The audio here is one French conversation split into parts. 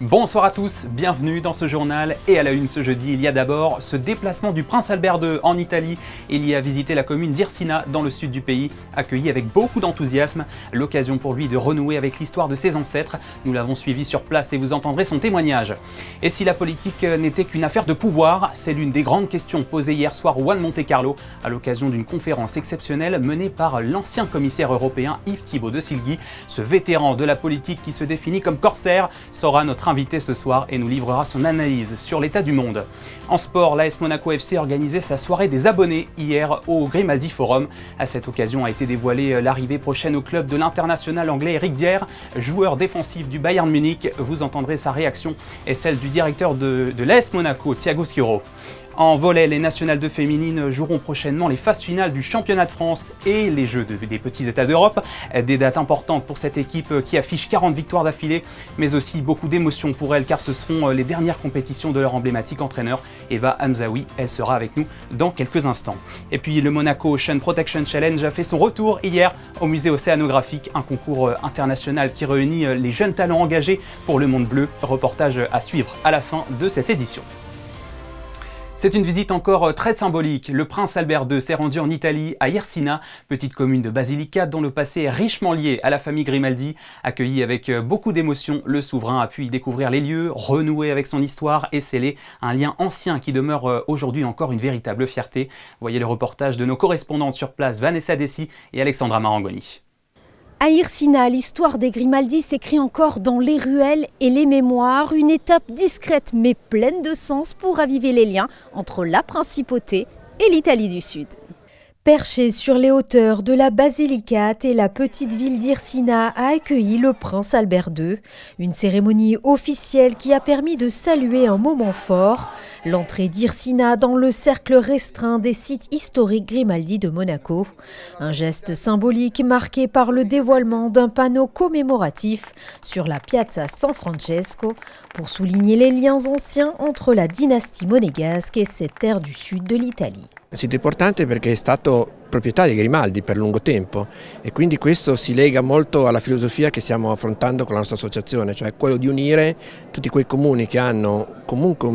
Bonsoir à tous, bienvenue dans ce journal et à la une ce jeudi, il y a d'abord ce déplacement du prince Albert II en Italie. Il y a visité la commune d'Irsina dans le sud du pays, accueilli avec beaucoup d'enthousiasme. L'occasion pour lui de renouer avec l'histoire de ses ancêtres. Nous l'avons suivi sur place et vous entendrez son témoignage. Et si la politique n'était qu'une affaire de pouvoir, c'est l'une des grandes questions posées hier soir au One Monte Carlo à l'occasion d'une conférence exceptionnelle menée par l'ancien commissaire européen Yves Thibault de Silguy. Ce vétéran de la politique qui se définit comme corsaire sera notre invité ce soir et nous livrera son analyse sur l'état du monde. En sport, l'AS Monaco FC organisait sa soirée des abonnés hier au Grimaldi Forum. À cette occasion a été dévoilée l'arrivée prochaine au club de l'international anglais Eric Dier, joueur défensif du Bayern Munich. Vous entendrez sa réaction et celle du directeur de l'AS Monaco, Thiago Schiuro. En volley, les nationales de féminines joueront prochainement les phases finales du championnat de France et les Jeux des petits États d'Europe. Des dates importantes pour cette équipe qui affiche 40 victoires d'affilée, mais aussi beaucoup d'émotions pour elle car ce seront les dernières compétitions de leur emblématique entraîneur, Eva Hamzaoui. Elle sera avec nous dans quelques instants. Et puis le Monaco Ocean Protection Challenge a fait son retour hier au musée océanographique, un concours international qui réunit les jeunes talents engagés pour le monde bleu. Reportage à suivre à la fin de cette édition. C'est une visite encore très symbolique. Le prince Albert II s'est rendu en Italie, à Irsina, petite commune de Basilicate dont le passé est richement lié à la famille Grimaldi. Accueilli avec beaucoup d'émotion, le souverain a pu y découvrir les lieux, renouer avec son histoire et sceller un lien ancien qui demeure aujourd'hui encore une véritable fierté. Voyez le reportage de nos correspondantes sur place, Vanessa Dessy et Alexandra Marangoni. À Irsina, l'histoire des Grimaldi s'écrit encore dans les ruelles et les mémoires, une étape discrète mais pleine de sens pour raviver les liens entre la principauté et l'Italie du Sud. Perché sur les hauteurs de la Basilicate et la petite ville d'Irsina a accueilli le prince Albert II. Une cérémonie officielle qui a permis de saluer un moment fort, l'entrée d'Irsina dans le cercle restreint des sites historiques Grimaldi de Monaco. Un geste symbolique marqué par le dévoilement d'un panneau commémoratif sur la Piazza San Francesco pour souligner les liens anciens entre la dynastie monégasque et cette terre du sud de l'Italie. È un sito importante perché è stato proprietà dei Grimaldi per lungo tempo e quindi questo si lega molto alla filosofia che stiamo affrontando con la nostra associazione, cioè quello di unire tutti quei comuni che hanno comunque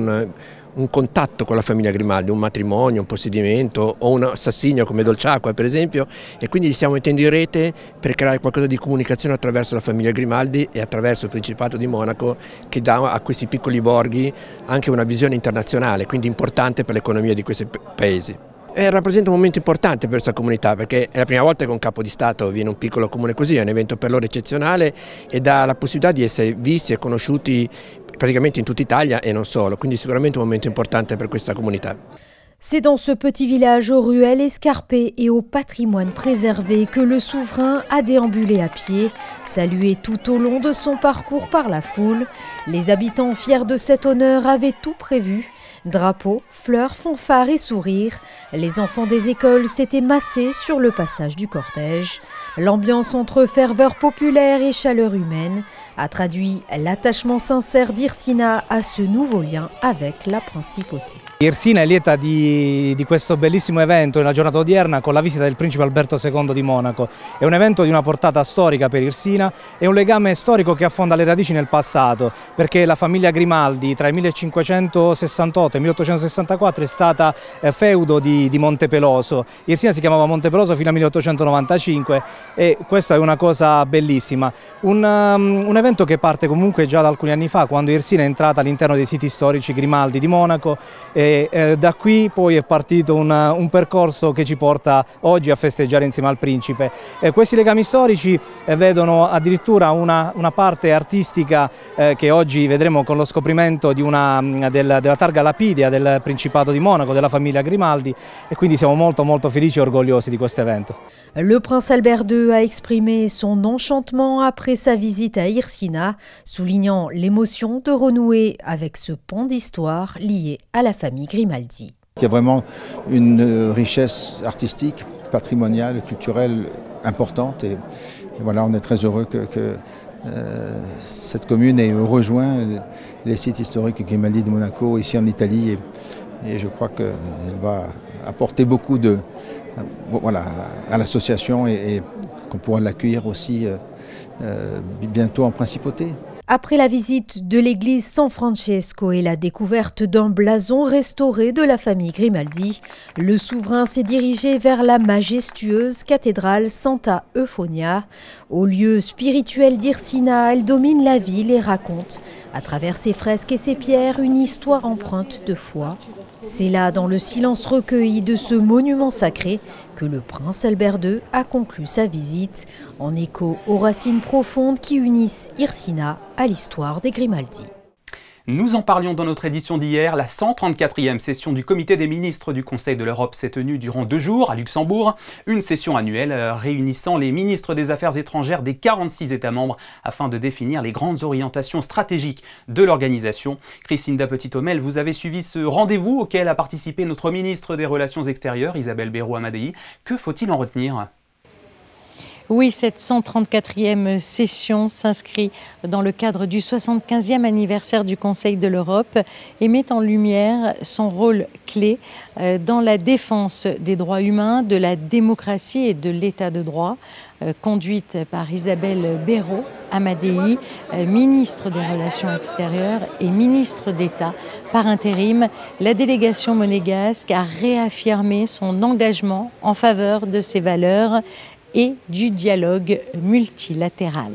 un contatto con la famiglia Grimaldi, un matrimonio, un possedimento o un assassinio come Dolciacqua per esempio, e quindi li stiamo mettendo in rete per creare qualcosa di comunicazione attraverso la famiglia Grimaldi e attraverso il Principato di Monaco che dà a questi piccoli borghi anche una visione internazionale, quindi importante per l'economia di questi paesi. Rappresenta un momento importante per questa comunità perché è la prima volta che un capo di Stato viene in un piccolo comune così, è un evento per loro eccezionale e dà la possibilità di essere visti e conosciuti praticamente in tutta Italia et non solo, quindi sicuramente un momento importante per questa comunità. C'est dans ce petit village aux ruelles escarpées et au patrimoine préservé que le souverain a déambulé à pied, salué tout au long de son parcours par la foule. Les habitants fiers de cet honneur avaient tout prévu. Drapeaux, fleurs, fanfares et sourires. Les enfants des écoles s'étaient massés sur le passage du cortège. L'ambiance entre ferveur populaire et chaleur humaine a traduit l'attachement sincère d'Irsina à ce nouveau lien avec la principauté. Irsina è lieta di questo bellissimo evento nella giornata odierna con la visita del principe Alberto II di Monaco. È un evento di una portata storica per Irsina e un legame storico che affonda le radici nel passato, perché la famiglia Grimaldi tra il 1568 e il 1864 è stata feudo di Montepeloso. Irsina si chiamava Montepeloso fino al 1895 e questa è una cosa bellissima. Un evento che parte comunque già da alcuni anni fa, quando Irsina è entrata all'interno dei siti storici Grimaldi di Monaco. Da qui poi è partito un percorso che ci porta oggi a festeggiare insieme al principe. Questi legami storici vedono addirittura una parte artistica che oggi vedremo con lo scoprimento della targa lapidia del Principato di Monaco, della famiglia Grimaldi, e quindi siamo molto felici e orgogliosi di questo evento. Le prince Albert II a exprimé son enchantement après sa visite à Irsina, soulignant l'émotion de renouer avec ce pan d'histoire lié à la famille Grimaldi. Il y a vraiment une richesse artistique, patrimoniale, culturelle importante et voilà, on est très heureux que cette commune ait rejoint les sites historiques Grimaldi de Monaco ici en Italie et je crois qu'elle va apporter beaucoup à l'association et qu'on pourra l'accueillir aussi bientôt en principauté. Après la visite de l'église San Francesco et la découverte d'un blason restauré de la famille Grimaldi, le souverain s'est dirigé vers la majestueuse cathédrale Santa Euphonia. Au lieu spirituel d'Irsina, elle domine la ville et raconte, à travers ses fresques et ses pierres, une histoire empreinte de foi. C'est là, dans le silence recueilli de ce monument sacré, que le prince Albert II a conclu sa visite, en écho aux racines profondes qui unissent Irsina à l'histoire des Grimaldi. Nous en parlions dans notre édition d'hier. La 134e session du Comité des ministres du Conseil de l'Europe s'est tenue durant 2 jours à Luxembourg. Une session annuelle réunissant les ministres des Affaires étrangères des 46 États membres afin de définir les grandes orientations stratégiques de l'organisation. Christine Petit-Homel, vous avez suivi ce rendez-vous auquel a participé notre ministre des Relations extérieures, Isabelle Béraud-Amadei. Que faut-il en retenir ? Oui, cette 134e session s'inscrit dans le cadre du 75e anniversaire du Conseil de l'Europe et met en lumière son rôle clé dans la défense des droits humains, de la démocratie et de l'état de droit, conduite par Isabelle Béraud-Amadei, ministre des Relations extérieures et ministre d'État par intérim. La délégation monégasque a réaffirmé son engagement en faveur de ces valeurs et du dialogue multilatéral.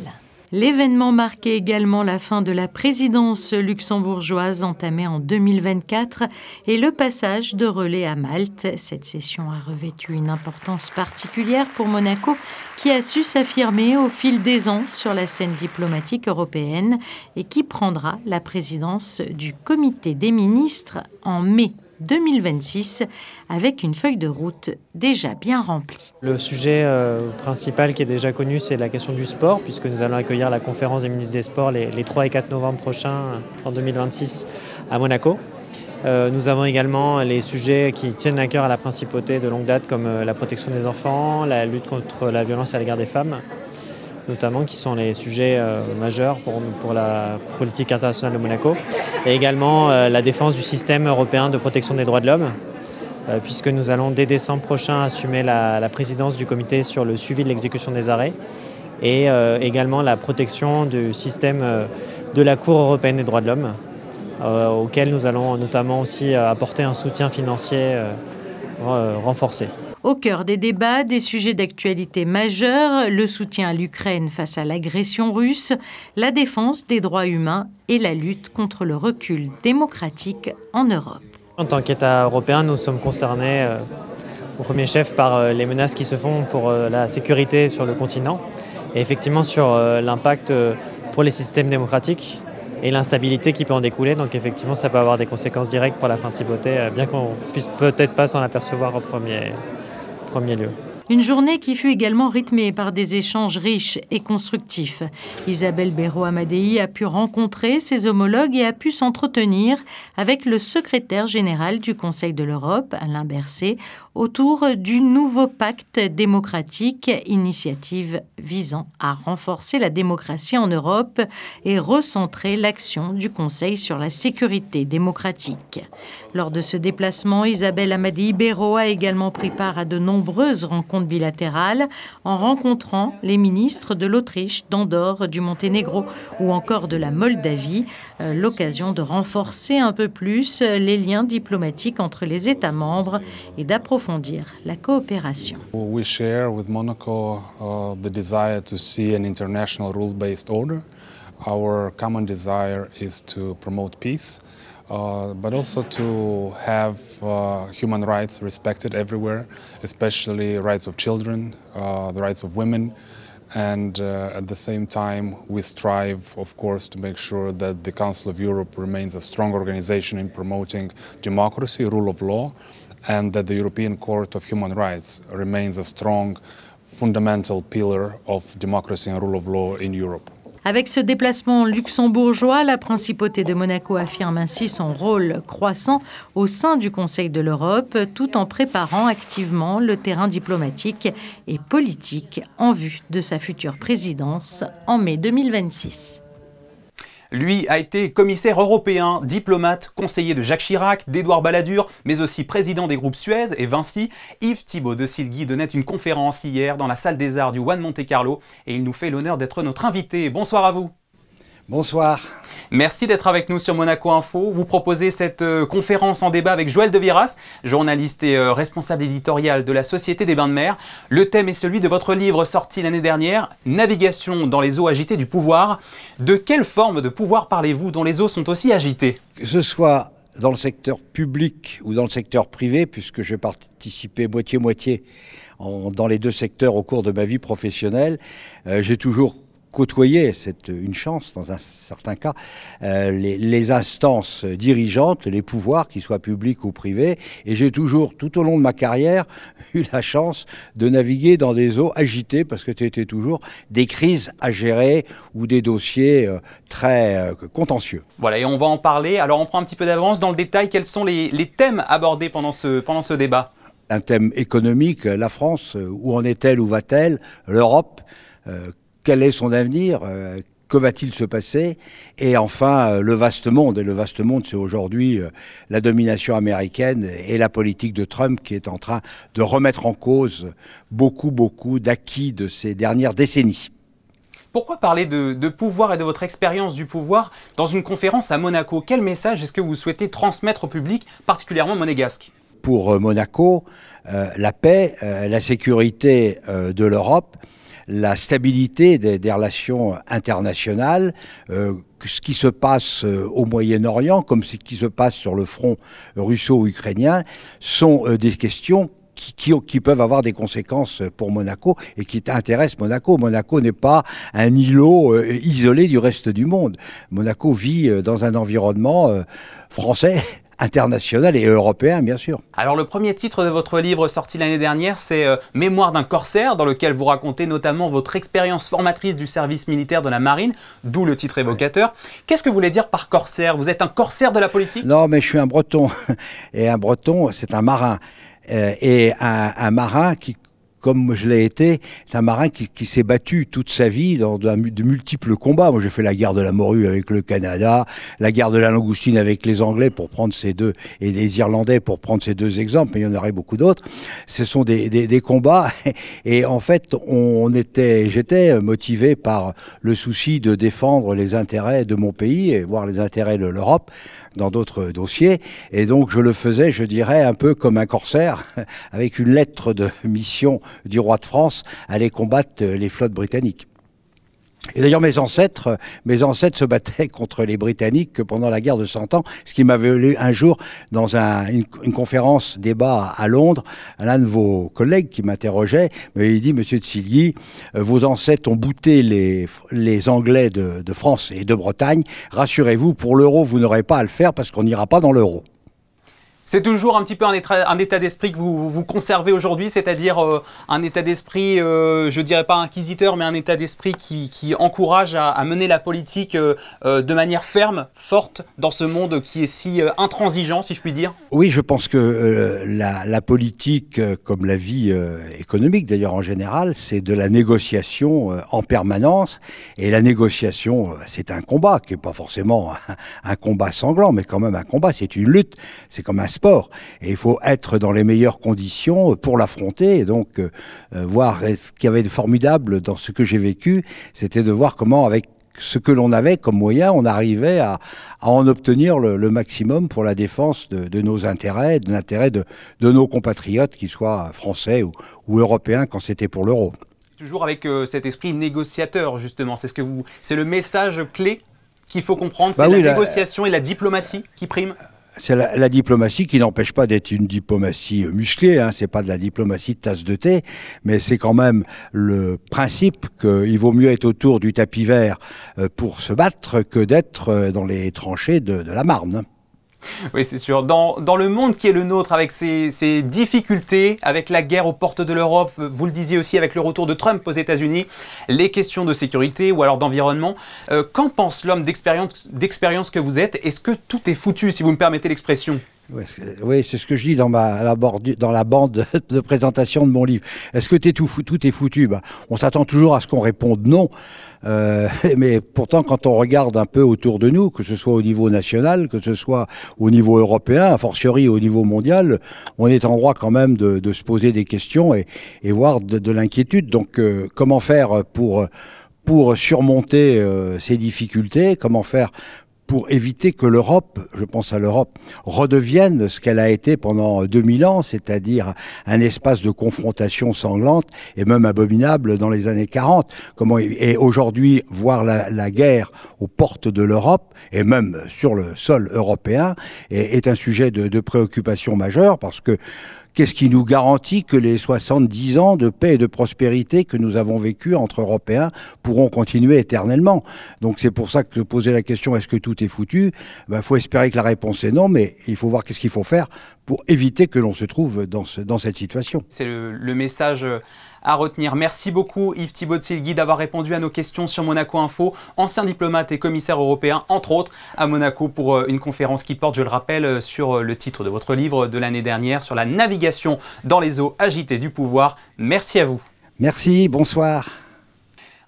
L'événement marquait également la fin de la présidence luxembourgeoise entamée en 2024 et le passage de relais à Malte. Cette session a revêtu une importance particulière pour Monaco qui a su s'affirmer au fil des ans sur la scène diplomatique européenne et qui prendra la présidence du Comité des ministres en mai 2026 avec une feuille de route déjà bien remplie. Le sujet principal qui est déjà connu, c'est la question du sport, puisque nous allons accueillir la conférence des ministres des sports les 3 et 4 novembre prochains en 2026 à Monaco. Nous avons également les sujets qui tiennent à cœur à la principauté de longue date, comme la protection des enfants, la lutte contre la violence à l'égard des femmes, notamment, qui sont les sujets majeurs pour la politique internationale de Monaco, et également la défense du système européen de protection des droits de l'homme, puisque nous allons dès décembre prochain assumer la présidence du comité sur le suivi de l'exécution des arrêts, et également la protection du système de la Cour européenne des droits de l'homme, auquel nous allons notamment aussi apporter un soutien financier renforcé. Au cœur des débats, des sujets d'actualité majeurs, le soutien à l'Ukraine face à l'agression russe, la défense des droits humains et la lutte contre le recul démocratique en Europe. En tant qu'État européen, nous sommes concernés au premier chef par les menaces qui se font pour la sécurité sur le continent et effectivement sur l'impact pour les systèmes démocratiques et l'instabilité qui peut en découler. Donc effectivement, ça peut avoir des conséquences directes pour la principauté, bien qu'on puisse peut-être pas s'en apercevoir au premier lieu. Une journée qui fut également rythmée par des échanges riches et constructifs. Isabelle Béraud-Amadei a pu rencontrer ses homologues et a pu s'entretenir avec le secrétaire général du Conseil de l'Europe, Alain Berset, autour du nouveau pacte démocratique, initiative visant à renforcer la démocratie en Europe et recentrer l'action du Conseil sur la sécurité démocratique. Lors de ce déplacement, Isabelle Amadei Béraud a également pris part à de nombreuses rencontres bilatérales en rencontrant les ministres de l'Autriche, d'Andorre, du Monténégro ou encore de la Moldavie, l'occasion de renforcer un peu plus les liens diplomatiques entre les États membres et d'approfondir la coopération. We share with Monaco the desire to see an international rule-based order. Our common desire is to promote peace. But also to have human rights respected everywhere, especially rights of children, the rights of women, and at the same time we strive, of course, to make sure that the Council of Europe remains a strong organization in promoting democracy, rule of law, and that the European Court of Human Rights remains a strong, fundamental pillar of democracy and rule of law in Europe. Avec ce déplacement luxembourgeois, la principauté de Monaco affirme ainsi son rôle croissant au sein du Conseil de l'Europe, tout en préparant activement le terrain diplomatique et politique en vue de sa future présidence en mai 2026. Lui a été commissaire européen, diplomate, conseiller de Jacques Chirac, d'Édouard Balladur, mais aussi président des groupes Suez et Vinci. Yves Thibault de Silguy donnait une conférence hier dans la salle des arts du One Monte Carlo et il nous fait l'honneur d'être notre invité. Bonsoir à vous. Bonsoir. Merci d'être avec nous sur Monaco Info. Vous proposez cette conférence en débat avec Joël de Viras, journaliste et responsable éditorial de la Société des Bains de Mer. Le thème est celui de votre livre sorti l'année dernière, Navigation dans les eaux agitées du pouvoir. De quelle forme de pouvoir parlez-vous dont les eaux sont aussi agitées? Que ce soit dans le secteur public ou dans le secteur privé, puisque j'ai participé moitié-moitié dans les deux secteurs au cours de ma vie professionnelle, j'ai toujours côtoyer, c'est une chance dans un certain cas, les instances dirigeantes, les pouvoirs, qu'ils soient publics ou privés, et j'ai toujours, tout au long de ma carrière, eu la chance de naviguer dans des eaux agitées, parce que c'était toujours des crises à gérer ou des dossiers très contentieux. Voilà, et on va en parler. Alors on prend un petit peu d'avance dans le détail. Quels sont les thèmes abordés pendant ce débat? Un thème économique, la France, où en est-elle, où va-t-elle? L'Europe, quel est son avenir? Que va-t-il se passer? Et enfin, le vaste monde. Et le vaste monde, c'est aujourd'hui la domination américaine et la politique de Trump qui est en train de remettre en cause beaucoup d'acquis de ces dernières décennies. Pourquoi parler de pouvoir et de votre expérience du pouvoir dans une conférence à Monaco? Quel message est-ce que vous souhaitez transmettre au public, particulièrement monégasque? Pour Monaco, la paix, la sécurité de l'Europe, la stabilité des relations internationales, ce qui se passe au Moyen-Orient, comme ce qui se passe sur le front russo-ukrainien, sont des questions qui peuvent avoir des conséquences pour Monaco et qui intéressent Monaco. Monaco n'est pas un îlot isolé du reste du monde. Monaco vit dans un environnement français, international et européen, bien sûr. Alors le premier titre de votre livre sorti l'année dernière, c'est Mémoire d'un corsaire, dans lequel vous racontez notamment votre expérience formatrice du service militaire de la marine, d'où le titre évocateur. Qu'est-ce que vous voulez dire par corsaire? Vous êtes un corsaire de la politique? Non, mais je suis un breton. Et un breton, c'est un marin. Et un marin qui, comme je l'ai été, c'est un marin qui s'est battu toute sa vie dans de multiples combats. Moi, j'ai fait la guerre de la morue avec le Canada, la guerre de la langoustine avec les Anglais pour prendre ces deux, et les Irlandais pour prendre ces deux exemples, mais il y en aurait beaucoup d'autres. Ce sont des combats. Et en fait, j'étais motivé par le souci de défendre les intérêts de mon pays et voire les intérêts de l'Europe dans d'autres dossiers. Et donc, je le faisais, je dirais, un peu comme un corsaire, avec une lettre de mission du roi de France, aller combattre les flottes britanniques. Et d'ailleurs, mes ancêtres se battaient contre les Britanniques pendant la guerre de 100 ans, ce qui m'avait lu un jour dans une conférence débat à Londres, l'un de vos collègues qui m'interrogeait, il dit, Monsieur de Silly, vos ancêtres ont bouté les Anglais de France et de Bretagne, rassurez-vous, pour l'euro, vous n'aurez pas à le faire parce qu'on n'ira pas dans l'euro. C'est toujours un petit peu un état d'esprit que vous conservez aujourd'hui, c'est-à-dire un état d'esprit, je dirais pas inquisiteur, mais un état d'esprit qui encourage à mener la politique de manière ferme, forte, dans ce monde qui est si intransigeant, si je puis dire. Oui, je pense que la politique, comme la vie économique d'ailleurs en général, c'est de la négociation en permanence. Et la négociation, c'est un combat, qui n'est pas forcément un combat sanglant, mais quand même un combat, c'est une lutte, c'est comme un sport. Et il faut être dans les meilleures conditions pour l'affronter. Et donc, voir ce qu'il y avait de formidable dans ce que j'ai vécu, c'était de voir comment, avec ce que l'on avait comme moyen, on arrivait à en obtenir le maximum pour la défense de nos intérêts, de l'intérêt de nos compatriotes, qu'ils soient français ou européens quand c'était pour l'euro. Toujours avec cet esprit négociateur, justement. C'est le message clé qu'il faut comprendre, c'est la négociation et la diplomatie qui priment. C'est la diplomatie qui n'empêche pas d'être une diplomatie musclée, hein. C'est pas de la diplomatie de tasse de thé, mais c'est quand même le principe qu'il vaut mieux être autour du tapis vert pour se battre que d'être dans les tranchées de la Marne. Oui, c'est sûr. Dans le monde qui est le nôtre, avec ses difficultés, avec la guerre aux portes de l'Europe, vous le disiez aussi avec le retour de Trump aux États-Unis, les questions de sécurité ou alors d'environnement, qu'en pense l'homme d'expérience que vous êtes? Est-ce que tout est foutu, si vous me permettez l'expression? Oui, c'est ce que je dis dans la bande de présentation de mon livre. Est-ce que tout est foutu? On s'attend toujours à ce qu'on réponde non. Mais pourtant, quand on regarde un peu autour de nous, que ce soit au niveau national, que ce soit au niveau européen, a fortiori au niveau mondial, on est en droit quand même de se poser des questions et voir de l'inquiétude. Donc, comment faire pour pour surmonter ces difficultés, comment faire pour éviter que l'Europe, je pense à l'Europe, redevienne ce qu'elle a été pendant 2000 ans, c'est-à-dire un espace de confrontation sanglante et même abominable dans les années 40. Et aujourd'hui, voir la guerre aux portes de l'Europe, et même sur le sol européen, est un sujet de préoccupation majeure, parce que qu'est-ce qui nous garantit que les 70 ans de paix et de prospérité que nous avons vécu entre Européens pourront continuer éternellement? Donc c'est pour ça que poser la question, est-ce que tout est foutu? Faut espérer que la réponse est non, mais il faut voir qu'est-ce qu'il faut faire pour éviter que l'on se trouve dans cette situation. C'est le message à retenir. Merci beaucoup Yves Thibault-Silgui d'avoir répondu à nos questions sur Monaco Info, ancien diplomate et commissaire européen, entre autres, à Monaco pour une conférence qui porte, je le rappelle, sur le titre de votre livre de l'année dernière, sur la navigation dans les eaux agitées du pouvoir. Merci à vous. Merci, bonsoir.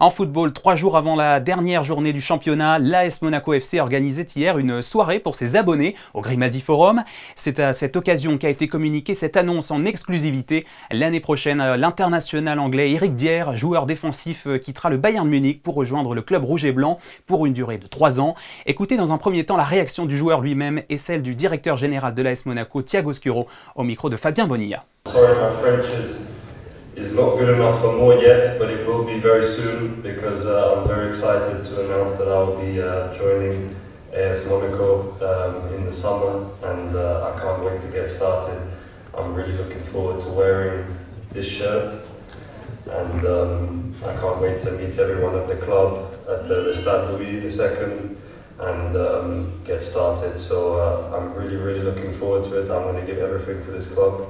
En football, 3 jours avant la dernière journée du championnat, l'AS Monaco FC organisait hier une soirée pour ses abonnés au Grimaldi Forum. C'est à cette occasion qu'a été communiquée cette annonce en exclusivité. L'année prochaine, l'international anglais Eric Dier, joueur défensif, quittera le Bayern Munich pour rejoindre le club rouge et blanc pour une durée de 3 ans. Écoutez dans un premier temps la réaction du joueur lui-même et celle du directeur général de l'AS Monaco, Thiago Scuro, au micro de Fabien Bonilla. Is not good enough for more yet, but it will be very soon because I'm very excited to announce that I will be joining AS Monaco in the summer, and I can't wait to get started. I'm really looking forward to wearing this shirt, and I can't wait to meet everyone at the club at the Stade Louis II and get started. So I'm really looking forward to it. I'm going to give everything for this club.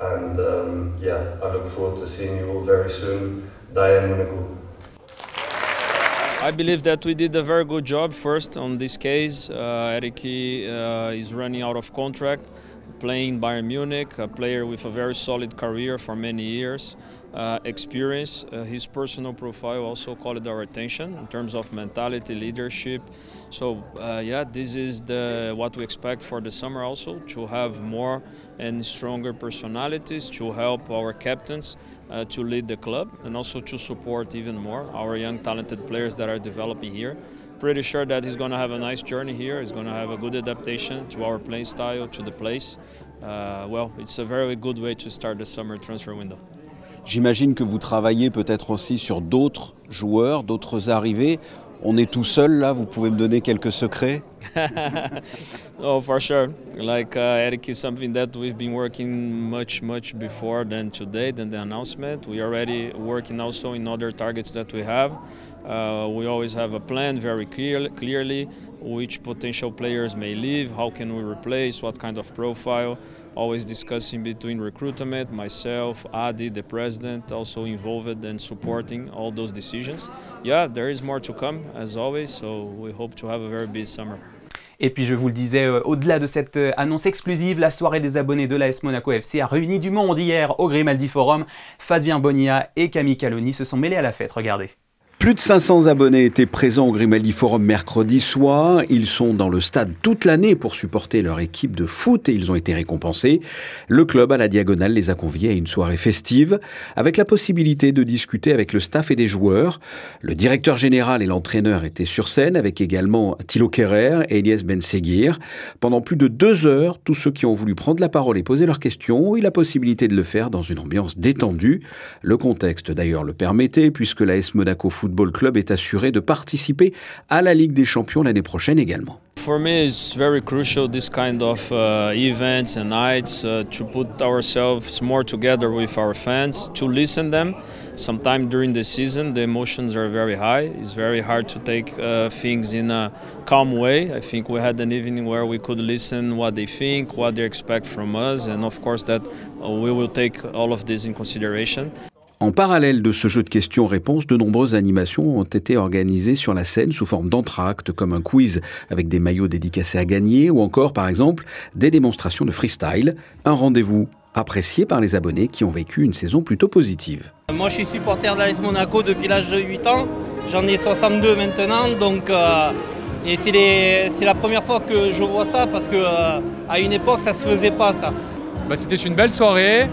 And yeah, I look forward to seeing you all very soon. Diane Monaco. I believe that we did a very good job first on this case. Eric is running out of contract, playing Bayern Munich, a player with a very solid career for many years. Experience. His personal profile also called our attention in terms of mentality, leadership. So yeah, this is what we expect for the summer also, to have more and stronger personalities, to help our captains to lead the club and also to support even more our young talented players that are developing here. Pretty sure that he's going to have a nice journey here. He's going to have a good adaptation to our playing style, to the place. Well, it's a very good way to start the summer transfer window. J'imagine que vous travaillez peut-être aussi sur d'autres joueurs, d'autres arrivées. On est tout seul là, vous pouvez me donner quelques secrets? Oh, for sure. Like Eric is something that we've been working much before than today, than the announcement. We are already working also in other targets that we have. We always have a plan very clearly, which potential players may leave, how can we replace, what kind of profile. Always discussing between recruitment, myself, Adi, the president, also involved and supporting all those decisions. Yeah, there is more to come as always, so we hope to have a very busy summer. Et puis je vous le disais, au-delà de cette annonce exclusive, la soirée des abonnés de l'AS Monaco FC a réuni du monde hier au Grimaldi Forum. Fabien Bonilla et Camille Caloni se sont mêlés à la fête, regardez. Plus de 500 abonnés étaient présents au Grimaldi Forum mercredi soir. Ils sont dans le stade toute l'année pour supporter leur équipe de foot et ils ont été récompensés. Le club à la Diagonale les a conviés à une soirée festive avec la possibilité de discuter avec le staff et des joueurs. Le directeur général et l'entraîneur étaient sur scène avec également Thilo Kehrer et Elias Benseguir. Pendant plus de 2 heures, tous ceux qui ont voulu prendre la parole et poser leurs questions ont eu la possibilité de le faire dans une ambiance détendue. Le contexte d'ailleurs le permettait puisque l'AS Monaco Football Club est assuré de participer à la Ligue des Champions l'année prochaine également. For me, it's very crucial this kind of events and nights to put ourselves more together with our fans, to listen them. Sometimes during the season, the emotions are very high. It's very hard to take things in a calm way. I think we had an evening where we could listen what they think, what they expect from us, and of course that we will take all of this in consideration. En parallèle de ce jeu de questions-réponses, de nombreuses animations ont été organisées sur la scène sous forme d'entractes, comme un quiz avec des maillots dédicacés à gagner, ou encore, par exemple, des démonstrations de freestyle. Un rendez-vous apprécié par les abonnés qui ont vécu une saison plutôt positive. Moi, je suis supporter de l'AS Monaco depuis l'âge de 8 ans. J'en ai 62 maintenant, donc et c'est la première fois que je vois ça, parce que à une époque, ça se faisait pas, ça. C'était une belle soirée,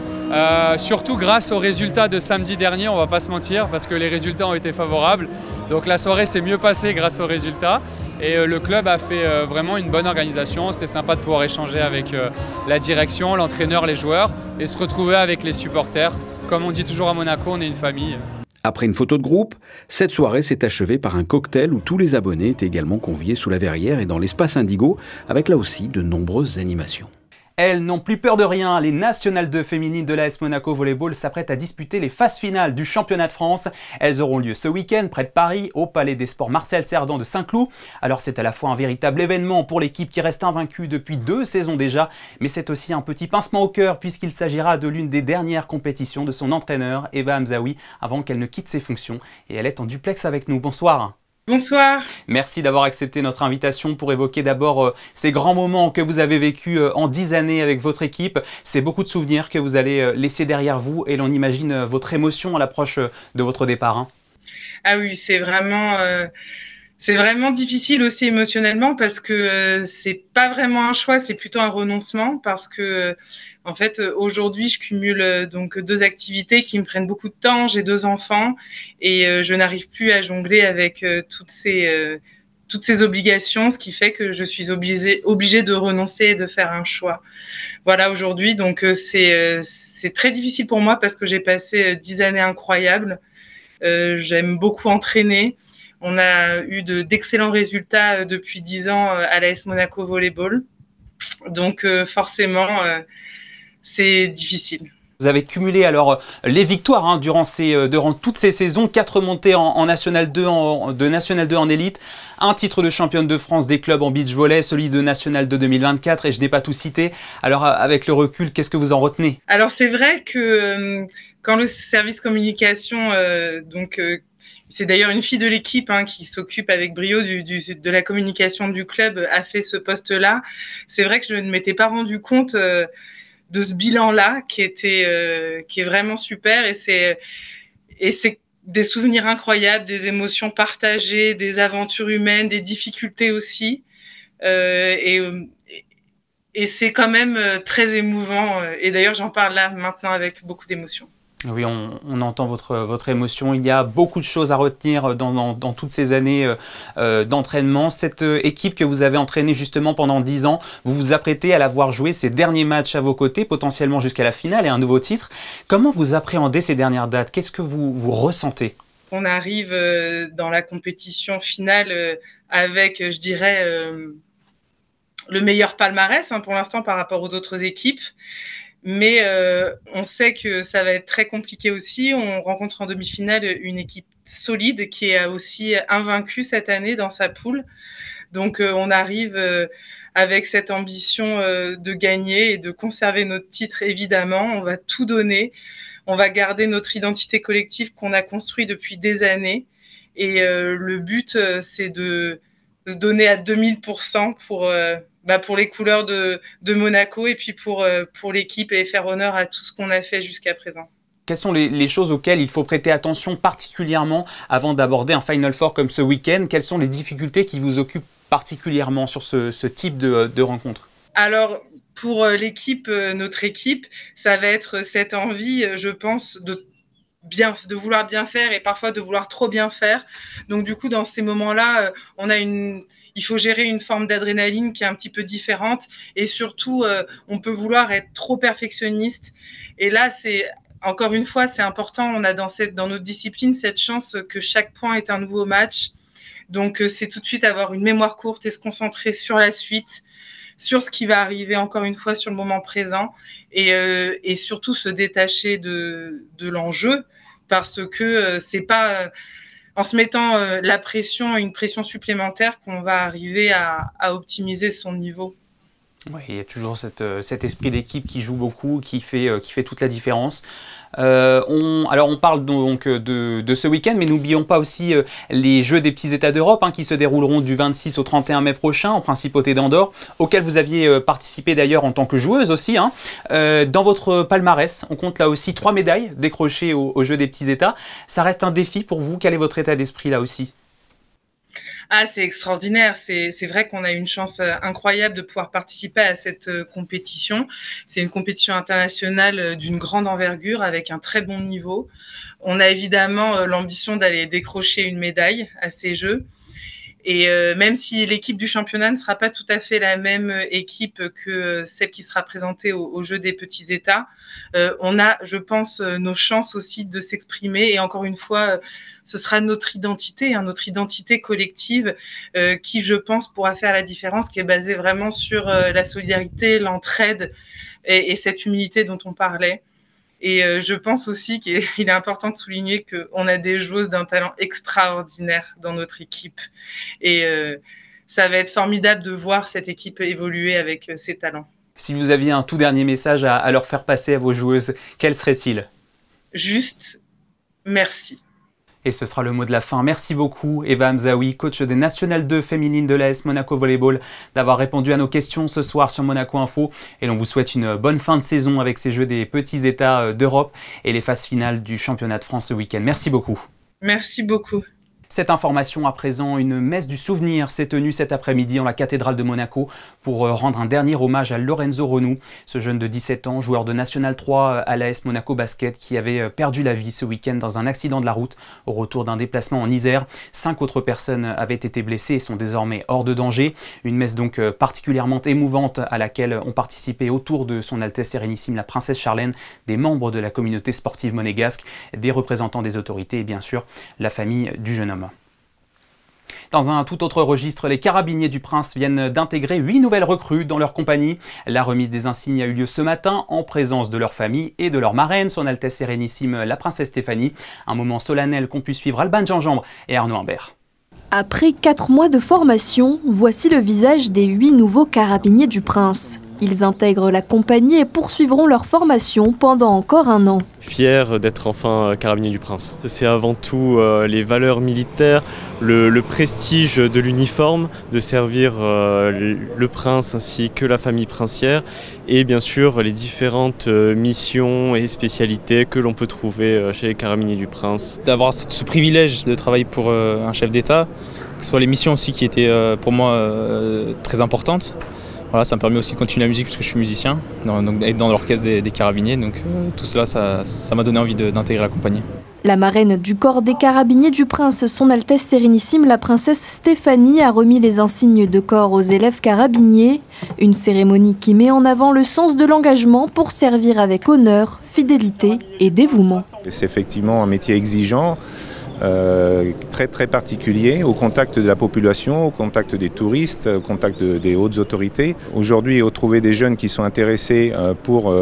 surtout grâce aux résultats de samedi dernier, on ne va pas se mentir, parce que les résultats ont été favorables. Donc la soirée s'est mieux passée grâce aux résultats et le club a fait vraiment une bonne organisation. C'était sympa de pouvoir échanger avec la direction, l'entraîneur, les joueurs et se retrouver avec les supporters. Comme on dit toujours à Monaco, on est une famille. Après une photo de groupe, cette soirée s'est achevée par un cocktail où tous les abonnés étaient également conviés sous la verrière et dans l'espace Indigo, avec là aussi de nombreuses animations. Elles n'ont plus peur de rien. Les Nationales 2 féminines de l'AS Monaco Volleyball s'apprêtent à disputer les phases finales du championnat de France. Elles auront lieu ce week-end près de Paris, au Palais des Sports Marcel Cerdan de Saint-Cloud. Alors c'est à la fois un véritable événement pour l'équipe qui reste invaincue depuis 2 saisons déjà, mais c'est aussi un petit pincement au cœur puisqu'il s'agira de l'une des dernières compétitions de son entraîneur, Eva Hamzaoui, avant qu'elle ne quitte ses fonctions. Et elle est en duplex avec nous. Bonsoir. Bonsoir. Merci d'avoir accepté notre invitation pour évoquer d'abord ces grands moments que vous avez vécus en 10 années avec votre équipe. C'est beaucoup de souvenirs que vous allez laisser derrière vous et l'on imagine votre émotion à l'approche de votre départ. Hein. Ah oui, c'est vraiment difficile aussi émotionnellement parce que c'est pas vraiment un choix, c'est plutôt un renoncement parce que en fait aujourd'hui je cumule donc 2 activités qui me prennent beaucoup de temps. J'ai 2 enfants et je n'arrive plus à jongler avec toutes ces obligations, ce qui fait que je suis obligée de renoncer et de faire un choix. Voilà, aujourd'hui donc c'est très difficile pour moi parce que j'ai passé 10 années incroyables. J'aime beaucoup entraîner. On a eu d'excellents résultats depuis 10 ans à l'AS Monaco Volleyball. Donc forcément, c'est difficile. Vous avez cumulé alors les victoires durant toutes ces saisons, 4 montées en National 2 de National 2 en élite, un titre de championne de France des clubs en beach volley, celui de National 2 2024 et je n'ai pas tout cité. Alors avec le recul, qu'est-ce que vous en retenez? Alors c'est vrai que quand le service communication, c'est d'ailleurs une fille de l'équipe qui s'occupe avec brio de la communication du club, a fait ce poste-là. C'est vrai que je ne m'étais pas rendu compte de ce bilan-là qui est vraiment super et c'est des souvenirs incroyables, des émotions partagées, des aventures humaines, des difficultés aussi. Et c'est quand même très émouvant. Et d'ailleurs, j'en parle là maintenant avec beaucoup d'émotion. Oui, on entend votre émotion. Il y a beaucoup de choses à retenir dans toutes ces années d'entraînement. Cette équipe que vous avez entraînée justement pendant 10 ans, vous vous apprêtez à la voir jouer ces derniers matchs à vos côtés, potentiellement jusqu'à la finale et un nouveau titre. Comment vous appréhendez ces dernières dates? Qu'est-ce que vous ressentez? On arrive dans la compétition finale avec, je dirais, le meilleur palmarès pour l'instant par rapport aux autres équipes. Mais on sait que ça va être très compliqué aussi. On rencontre en demi-finale une équipe solide qui est aussi invaincue cette année dans sa poule. Donc on arrive avec cette ambition de gagner et de conserver notre titre, évidemment. On va tout donner. On va garder notre identité collective qu'on a construite depuis des années. Et le but, c'est de se donner à 2000% pour les couleurs de Monaco et puis pour l'équipe et faire honneur à tout ce qu'on a fait jusqu'à présent. Quelles sont les choses auxquelles il faut prêter attention particulièrement avant d'aborder un Final Four comme ce week-end? Quelles sont les difficultés qui vous occupent particulièrement sur ce type de rencontre? Alors, pour notre équipe, ça va être cette envie, je pense, de vouloir bien faire et parfois de vouloir trop bien faire. Donc, du coup, dans ces moments-là, il faut gérer une forme d'adrénaline qui est un petit peu différente et surtout, on peut vouloir être trop perfectionniste. Et là, encore une fois, c'est important. On a dans notre discipline cette chance que chaque point est un nouveau match. Donc, c'est tout de suite avoir une mémoire courte et se concentrer sur la suite, sur ce qui va arriver encore une fois sur le moment présent et surtout se détacher de l'enjeu parce que c'est pas en se mettant une pression supplémentaire qu'on va arriver à optimiser son niveau. Oui, il y a toujours cet esprit d'équipe qui joue beaucoup, qui fait toute la différence. On parle donc de ce week-end, mais n'oublions pas aussi les Jeux des petits États d'Europe qui se dérouleront du 26 au 31 mai prochain en Principauté d'Andorre, auquel vous aviez participé d'ailleurs en tant que joueuse aussi. Dans votre palmarès, on compte là aussi 3 médailles décrochées aux Jeux des petits États. Ça reste un défi pour vous. Quel est votre état d'esprit là aussi ? Ah, c'est extraordinaire. C'est vrai qu'on a une chance incroyable de pouvoir participer à cette compétition. C'est une compétition internationale d'une grande envergure avec un très bon niveau. On a évidemment l'ambition d'aller décrocher une médaille à ces Jeux. Et même si l'équipe du championnat ne sera pas tout à fait la même équipe que celle qui sera présentée au Jeux des petits États, on a, je pense, nos chances aussi de s'exprimer. Et encore une fois, ce sera notre identité collective qui, je pense, pourra faire la différence, qui est basée vraiment sur la solidarité, l'entraide et cette humilité dont on parlait. Et je pense aussi qu'il est important de souligner qu'on a des joueuses d'un talent extraordinaire dans notre équipe. Et ça va être formidable de voir cette équipe évoluer avec ces talents. Si vous aviez un tout dernier message à leur faire passer à vos joueuses, quel serait-il? Juste, merci. Et ce sera le mot de la fin. Merci beaucoup Eva Hamzaoui, coach des Nationales 2 féminines de l'AS Monaco Volleyball, d'avoir répondu à nos questions ce soir sur Monaco Info. Et l'on vous souhaite une bonne fin de saison avec ces Jeux des petits États d'Europe et les phases finales du championnat de France ce week-end. Merci beaucoup. Merci beaucoup. Cette information à présent, une messe du souvenir s'est tenue cet après-midi en la cathédrale de Monaco pour rendre un dernier hommage à Lorenzo Renou, ce jeune de 17 ans, joueur de National 3 à l'AS Monaco Basket, qui avait perdu la vie ce week-end dans un accident de la route au retour d'un déplacement en Isère. 5 autres personnes avaient été blessées et sont désormais hors de danger. Une messe donc particulièrement émouvante à laquelle ont participé autour de son Altesse Sérénissime la Princesse Charlène, des membres de la communauté sportive monégasque, des représentants des autorités et bien sûr la famille du jeune homme. Dans un tout autre registre, les Carabiniers du Prince viennent d'intégrer 8 nouvelles recrues dans leur compagnie. La remise des insignes a eu lieu ce matin en présence de leur famille et de leur marraine, son Altesse Sérénissime la Princesse Stéphanie. Un moment solennel qu'ont pu suivre Alban Gingembre et Arnaud Imbert. Après 4 mois de formation, voici le visage des 8 nouveaux Carabiniers du Prince. Ils intègrent la compagnie et poursuivront leur formation pendant encore 1 an. Fier d'être enfin Carabinier du Prince. C'est avant tout les valeurs militaires, le prestige de l'uniforme, de servir le prince ainsi que la famille princière et bien sûr les différentes missions et spécialités que l'on peut trouver chez les Carabiniers du Prince. D'avoir ce privilège de travailler pour un chef d'État, que ce soit les missions aussi qui étaient pour moi très importantes. Voilà, ça me permet aussi de continuer la musique puisque je suis musicien, donc être dans l'orchestre des Carabiniers. Donc tout cela, ça m'a donné envie d'intégrer la compagnie. La marraine du corps des Carabiniers du Prince, son Altesse Sérénissime, la Princesse Stéphanie, a remis les insignes de corps aux élèves carabiniers. Une cérémonie qui met en avant le sens de l'engagement pour servir avec honneur, fidélité et dévouement. C'est effectivement un métier exigeant. Très particulier, au contact de la population, au contact des touristes, au contact des hautes autorités. Aujourd'hui, trouver des jeunes qui sont intéressés pour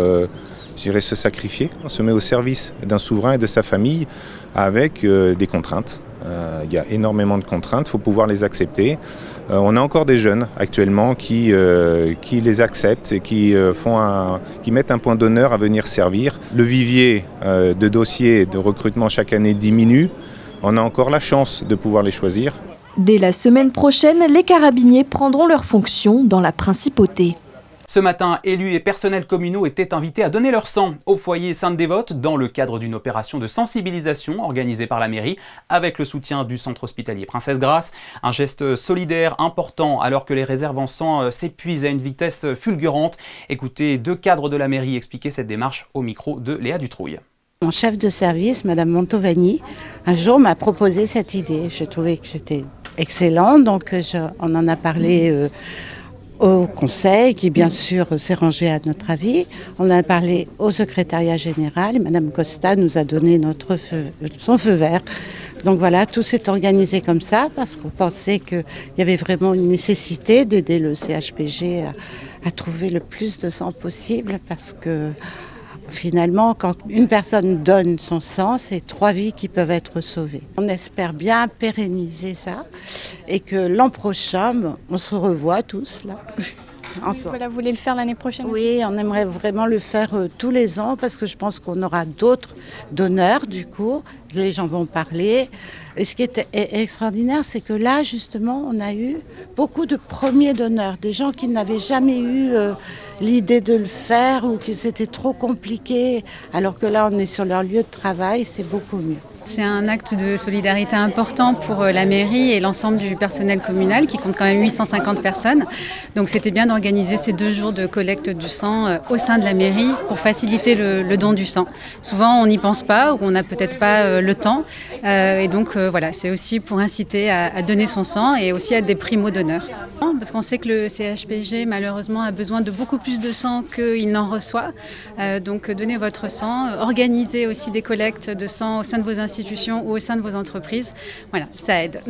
se sacrifier, on se met au service d'un souverain et de sa famille avec des contraintes. Il y a énormément de contraintes, il faut pouvoir les accepter. On a encore des jeunes actuellement qui les acceptent et qui mettent un point d'honneur à venir servir. Le vivier de dossiers de recrutement chaque année diminue. On a encore la chance de pouvoir les choisir. Dès la semaine prochaine, les Carabiniers prendront leurs fonctions dans la Principauté. Ce matin, élus et personnels communaux étaient invités à donner leur sang au foyer Sainte-Dévote dans le cadre d'une opération de sensibilisation organisée par la mairie avec le soutien du centre hospitalier Princesse Grasse. Un geste solidaire important alors que les réserves en sang s'épuisent à une vitesse fulgurante. Écoutez 2 cadres de la mairie expliquer cette démarche au micro de Léa Dutrouille. Mon chef de service, Madame Montovani, un jour m'a proposé cette idée. Je trouvais que c'était excellent, donc on en a parlé au conseil, qui bien sûr s'est rangé à notre avis. On en a parlé au secrétariat général et Madame Costa nous a donné son feu vert. Donc voilà, tout s'est organisé comme ça parce qu'on pensait qu'il y avait vraiment une nécessité d'aider le CHPG à trouver le plus de sang possible parce que finalement, quand une personne donne son sang, c'est 3 vies qui peuvent être sauvées. On espère bien pérenniser ça et que l'an prochain, on se revoit tous là. Voilà, vous voulez le faire l'année prochaine? Oui, on aimerait vraiment le faire tous les ans parce que je pense qu'on aura d'autres donneurs du coup. Les gens vont parler. Et ce qui est extraordinaire, c'est que là, justement, on a eu beaucoup de premiers donneurs, des gens qui n'avaient jamais eu l'idée de le faire ou que c'était trop compliqué, alors que là, on est sur leur lieu de travail, c'est beaucoup mieux. C'est un acte de solidarité important pour la mairie et l'ensemble du personnel communal qui compte quand même 850 personnes. Donc c'était bien d'organiser ces 2 jours de collecte du sang au sein de la mairie pour faciliter le don du sang. Souvent on n'y pense pas ou on n'a peut-être pas le temps et donc voilà, c'est aussi pour inciter à donner son sang et aussi à des primo-donneurs. Parce qu'on sait que le CHPG malheureusement a besoin de beaucoup plus de sang qu'il n'en reçoit. Donc donnez votre sang, organisez aussi des collectes de sang au sein de vos institutions ou au sein de vos entreprises. Voilà, ça aide.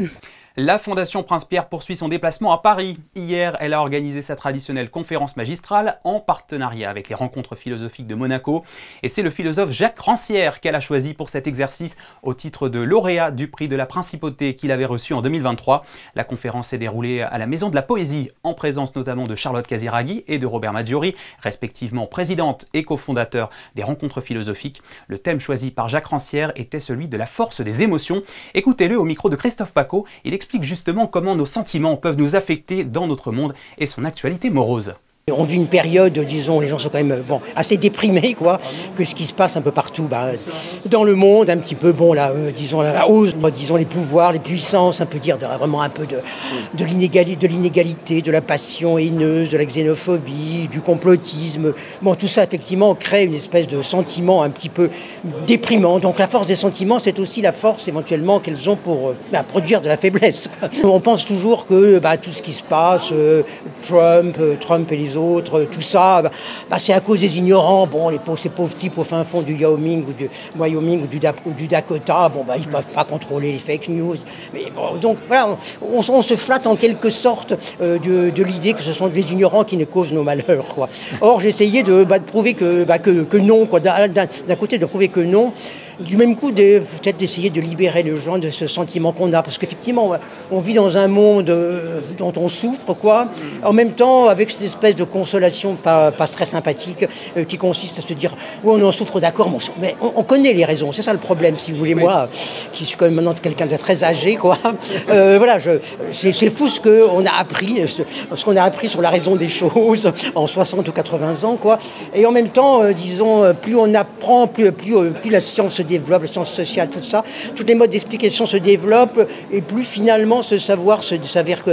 La Fondation Prince-Pierre poursuit son déplacement à Paris. Hier, elle a organisé sa traditionnelle conférence magistrale en partenariat avec les rencontres philosophiques de Monaco. Et c'est le philosophe Jacques Rancière qu'elle a choisi pour cet exercice au titre de lauréat du prix de la Principauté qu'il avait reçu en 2023. La conférence s'est déroulée à la Maison de la Poésie, en présence notamment de Charlotte Casiraghi et de Robert Maggiori, respectivement présidente et cofondateur des rencontres philosophiques. Le thème choisi par Jacques Rancière était celui de la force des émotions. Écoutez-le au micro de Christophe Paco. Il explique justement comment nos sentiments peuvent nous affecter dans notre monde et son actualité morose. On vit une période, disons, les gens sont quand même assez déprimés, quoi, que ce qui se passe un peu partout dans le monde, un petit peu, disons, la hausse, disons, les pouvoirs, les puissances, un peu vraiment un peu de l'inégalité, de la passion haineuse, de la xénophobie, du complotisme. Bon, tout ça, effectivement, crée une espèce de sentiment un petit peu déprimant. Donc la force des sentiments, c'est aussi la force, éventuellement, qu'elles ont pour produire de la faiblesse, quoi. On pense toujours que tout ce qui se passe, Trump et les autres, tout ça, c'est à cause des ignorants. Bon, ces pauvres types au fin fond du Wyoming ou du Dakota, ils ne peuvent pas contrôler les fake news. Mais bon, donc voilà, on se flatte en quelque sorte de l'idée que ce sont des ignorants qui nous causent nos malheurs, quoi. Or, j'essayais de prouver que non, quoi. D'un côté, de prouver que non. Du même coup, peut-être d'essayer de libérer les gens de ce sentiment qu'on a. Parce qu'effectivement, on vit dans un monde dont on souffre, quoi. En même temps, avec cette espèce de consolation pas très sympathique qui consiste à se dire « Oui, on en souffre, d'accord, mais on connaît les raisons. » C'est ça le problème, si vous voulez. Moi, qui suis quand même maintenant quelqu'un de très âgé, quoi. Voilà, c'est fou ce qu'on a appris sur la raison des choses en 60 ou 80 ans, quoi. Et en même temps, disons, plus on apprend, plus la science se développe, les sciences sociales, tout ça, tous les modes d'explication se développent et plus finalement ce savoir s'avère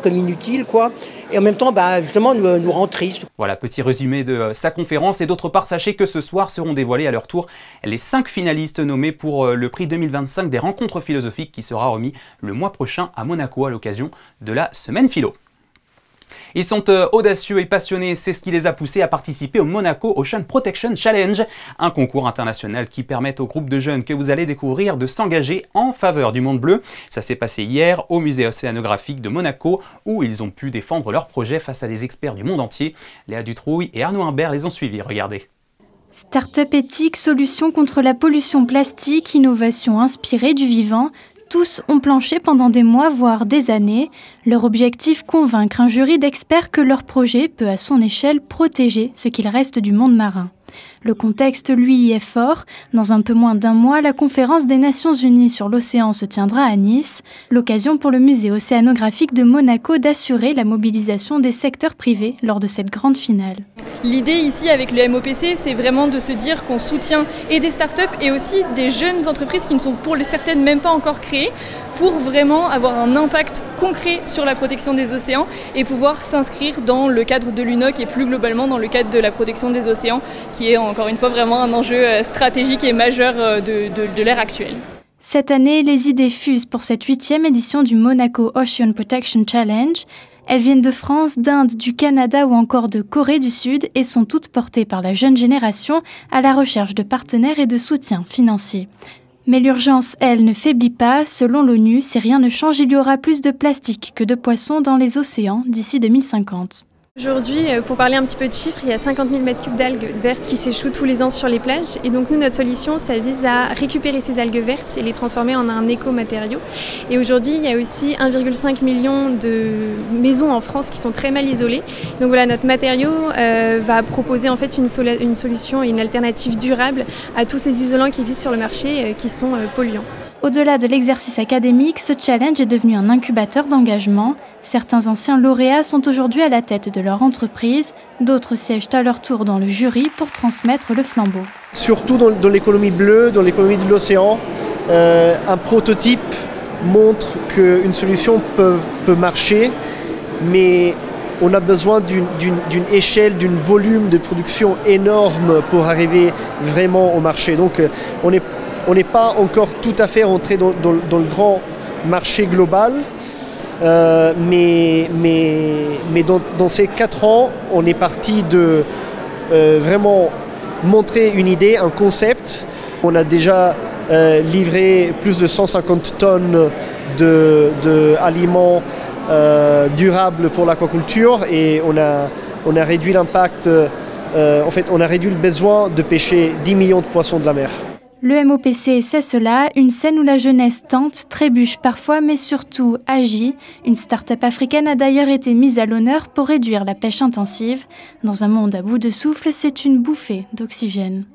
comme inutile, quoi. Et en même temps, justement, nous rend tristes. Voilà, petit résumé de sa conférence. Et d'autre part, sachez que ce soir seront dévoilés à leur tour les 5 finalistes nommés pour le prix 2025 des rencontres philosophiques qui sera remis le mois prochain à Monaco à l'occasion de la Semaine Philo. Ils sont audacieux et passionnés, c'est ce qui les a poussés à participer au Monaco Ocean Protection Challenge, un concours international qui permet au groupe de jeunes que vous allez découvrir de s'engager en faveur du monde bleu. Ça s'est passé hier au musée océanographique de Monaco où ils ont pu défendre leur projet face à des experts du monde entier. Léa Dutrouille et Arnaud Imbert les ont suivis, regardez. Start-up éthique, solutions contre la pollution plastique, innovation inspirée du vivant. Tous ont planché pendant des mois, voire des années. Leur objectif, convaincre un jury d'experts que leur projet peut à son échelle protéger ce qu'il reste du monde marin. Le contexte, lui, est fort. Dans un peu moins d'un mois, la conférence des Nations Unies sur l'océan se tiendra à Nice. L'occasion pour le musée océanographique de Monaco d'assurer la mobilisation des secteurs privés lors de cette grande finale. L'idée ici avec le MOPC, c'est vraiment de se dire qu'on soutient et des startups et aussi des jeunes entreprises qui ne sont pour certaines même pas encore créées pour vraiment avoir un impact concret sur la protection des océans et pouvoir s'inscrire dans le cadre de l'UNOC et plus globalement dans le cadre de la protection des océans qui est encore une fois vraiment un enjeu stratégique et majeur de l'ère actuelle. Cette année, les idées fusent pour cette 8e édition du Monaco Ocean Protection Challenge. Elles viennent de France, d'Inde, du Canada ou encore de Corée du Sud et sont toutes portées par la jeune génération à la recherche de partenaires et de soutien financier. Mais l'urgence, elle, ne faiblit pas. Selon l'ONU, si rien ne change, il y aura plus de plastique que de poissons dans les océans d'ici 2050. Aujourd'hui, pour parler un petit peu de chiffres, il y a 50 000 m3 d'algues vertes qui s'échouent tous les ans sur les plages. Et donc nous, notre solution, ça vise à récupérer ces algues vertes et les transformer en un écomatériau. Et aujourd'hui, il y a aussi 1,5 million de maisons en France qui sont très mal isolées. Donc voilà, notre matériau va proposer en fait une solution et une alternative durable à tous ces isolants qui existent sur le marché qui sont polluants. Au-delà de l'exercice académique, ce challenge est devenu un incubateur d'engagement. Certains anciens lauréats sont aujourd'hui à la tête de leur entreprise, d'autres siègent à leur tour dans le jury pour transmettre le flambeau. Surtout dans l'économie bleue, dans l'économie de l'océan, un prototype montre qu'une solution peut marcher, mais on a besoin d'une échelle, d'un volume de production énorme pour arriver vraiment au marché. Donc on n'est pas encore tout à fait rentré dans le grand marché global, mais dans ces 4 ans, on est parti de vraiment montrer une idée, un concept. On a déjà livré plus de 150 tonnes d'aliments durable pour l'aquaculture et on a réduit l'impact, on a réduit le besoin de pêcher 10 millions de poissons de la mer. Le MOPC, c'est cela, une scène où la jeunesse tente, trébuche parfois, mais surtout agit. Une start-up africaine a d'ailleurs été mise à l'honneur pour réduire la pêche intensive. Dans un monde à bout de souffle, c'est une bouffée d'oxygène.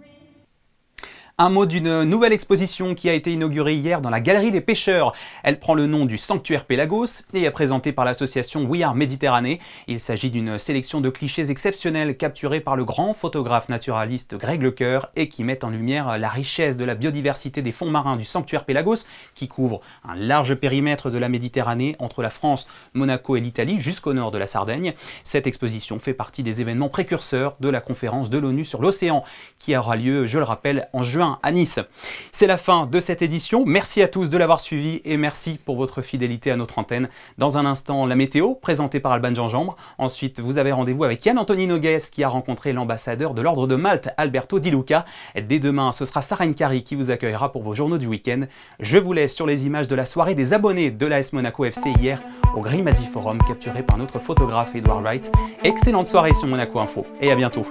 Un mot d'une nouvelle exposition qui a été inaugurée hier dans la Galerie des Pêcheurs. Elle prend le nom du Sanctuaire Pélagos et est présentée par l'association We Are Méditerranée. Il s'agit d'une sélection de clichés exceptionnels capturés par le grand photographe naturaliste Greg Lecoeur et qui mettent en lumière la richesse de la biodiversité des fonds marins du Sanctuaire Pélagos qui couvre un large périmètre de la Méditerranée entre la France, Monaco et l'Italie jusqu'au nord de la Sardaigne. Cette exposition fait partie des événements précurseurs de la conférence de l'ONU sur l'océan qui aura lieu, je le rappelle, en juin à Nice. C'est la fin de cette édition. Merci à tous de l'avoir suivi et merci pour votre fidélité à notre antenne. Dans un instant, la météo présentée par Alban Gingembre. Ensuite, vous avez rendez-vous avec Yann-Anthony Nogues qui a rencontré l'ambassadeur de l'Ordre de Malte, Alberto Di Luca. Dès demain, ce sera Sarah Nkari qui vous accueillera pour vos journaux du week-end. Je vous laisse sur les images de la soirée des abonnés de l'AS Monaco FC hier au Grimadi Forum capturé par notre photographe Edward Wright. Excellente soirée sur Monaco Info et à bientôt.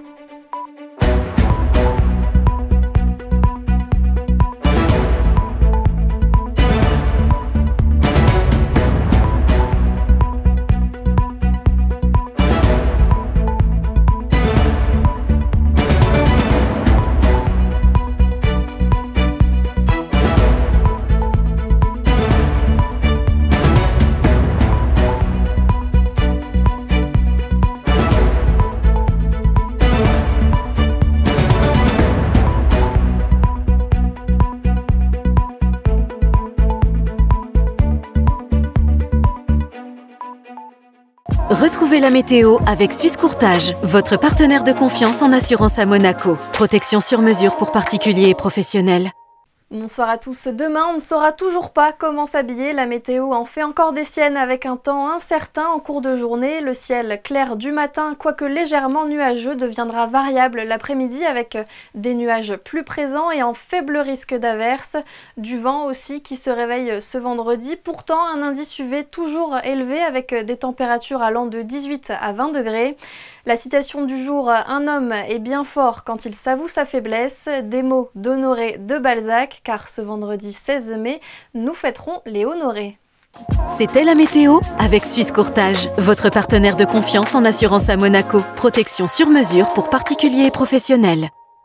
Retrouvez la météo avec Suisse Courtage, votre partenaire de confiance en assurance à Monaco. Protection sur mesure pour particuliers et professionnels. Bonsoir à tous. Demain, on ne saura toujours pas comment s'habiller. La météo en fait encore des siennes avec un temps incertain en cours de journée. Le ciel clair du matin, quoique légèrement nuageux, deviendra variable l'après-midi avec des nuages plus présents et en faible risque d'averse. Du vent aussi qui se réveille ce vendredi. Pourtant, un indice UV toujours élevé avec des températures allant de 18 à 20 degrés. La citation du jour, un homme est bien fort quand il s'avoue sa faiblesse, des mots d'Honoré de Balzac, car ce vendredi 16 mai, nous fêterons les Honorés. C'était la météo avec Suisse Courtage, votre partenaire de confiance en assurance à Monaco. Protection sur mesure pour particuliers et professionnels.